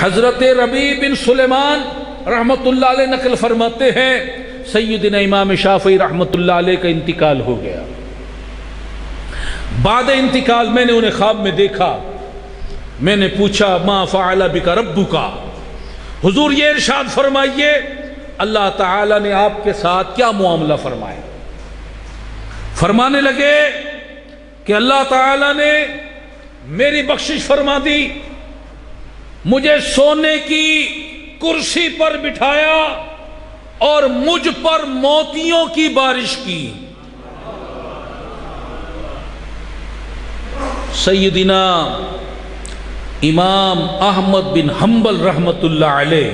حضرت ربیع بن سلیمان رحمت اللہ علیہ نقل فرماتے ہیں سیدنا امام شافعی رحمت اللہ علیہ کا انتقال ہو گیا. بعد انتقال میں نے انہیں خواب میں دیکھا. میں نے پوچھا ما فعل بک ربک، حضور یہ ارشاد فرمائیے اللہ تعالی نے آپ کے ساتھ کیا معاملہ فرمایا؟ فرمانے لگے کہ اللہ تعالی نے میری بخشش فرما دی، مجھے سونے کی کرسی پر بٹھایا اور مجھ پر موتیوں کی بارش کی. سیدنا امام احمد بن حنبل رحمت اللہ علیہ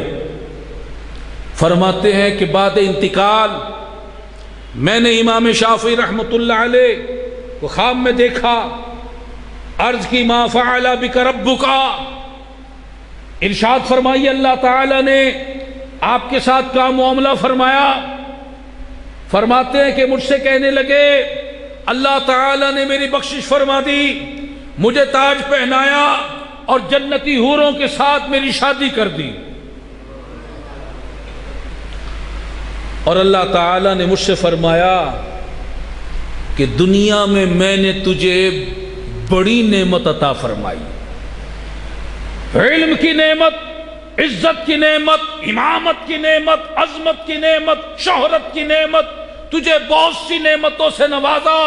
فرماتے ہیں کہ بعد انتقال میں نے امام شافعی رحمت اللہ علیہ کو خواب میں دیکھا. عرض کی ما فعل بک ربک، ارشاد فرمائی اللہ تعالی نے آپ کے ساتھ کیا معاملہ فرمایا؟ فرماتے ہیں کہ مجھ سے کہنے لگے اللہ تعالی نے میری بخشش فرما دی، مجھے تاج پہنایا اور جنتی حوروں کے ساتھ میری شادی کر دی. اور اللہ تعالی نے مجھ سے فرمایا کہ دنیا میں نے تجھے بڑی نعمت عطا فرمائی، علم کی نعمت، عزت کی نعمت، امامت کی نعمت، عظمت کی نعمت، شہرت کی نعمت، تجھے بہت سی نعمتوں سے نوازا،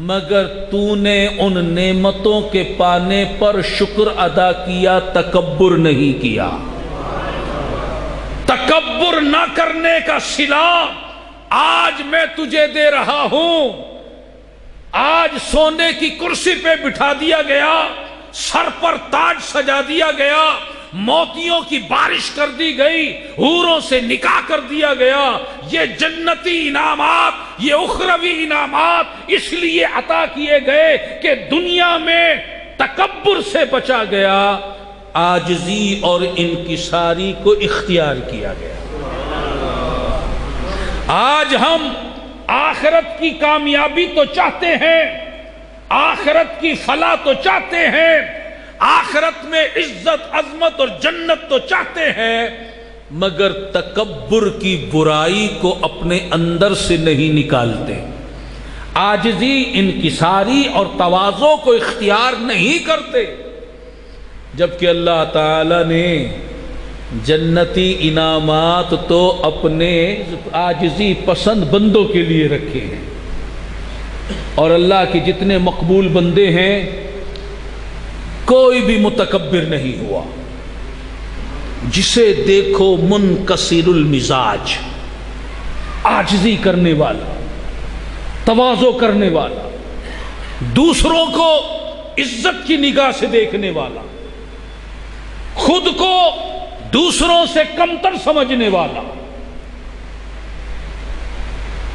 مگر تو نے ان نعمتوں کے پانے پر شکر ادا کیا، تکبر نہیں کیا. تکبر نہ کرنے کا صلہ آج میں تجھے دے رہا ہوں. آج سونے کی کرسی پہ بٹھا دیا گیا، سر پر تاج سجا دیا گیا، موتیوں کی بارش کر دی گئی، حوروں سے نکاح کر دیا گیا. یہ جنتی انعامات، یہ اخروی انعامات اس لیے عطا کیے گئے کہ دنیا میں تکبر سے بچا گیا، عاجزی اور انکساری کو اختیار کیا گیا. آج ہم آخرت کی کامیابی تو چاہتے ہیں، آخرت کی فلاح تو چاہتے ہیں، آخرت میں عزت، عظمت اور جنت تو چاہتے ہیں، مگر تکبر کی برائی کو اپنے اندر سے نہیں نکالتے، عاجزی، انکساری اور تواضع کو اختیار نہیں کرتے. جبکہ اللہ تعالی نے جنتی انعامات تو اپنے عاجزی پسند بندوں کے لیے رکھے ہیں. اور اللہ کے جتنے مقبول بندے ہیں کوئی بھی متکبر نہیں ہوا. جسے دیکھو منکسر المزاج، عاجزی کرنے والا، تواضع کرنے والا، دوسروں کو عزت کی نگاہ سے دیکھنے والا، خود کو دوسروں سے کمتر سمجھنے والا.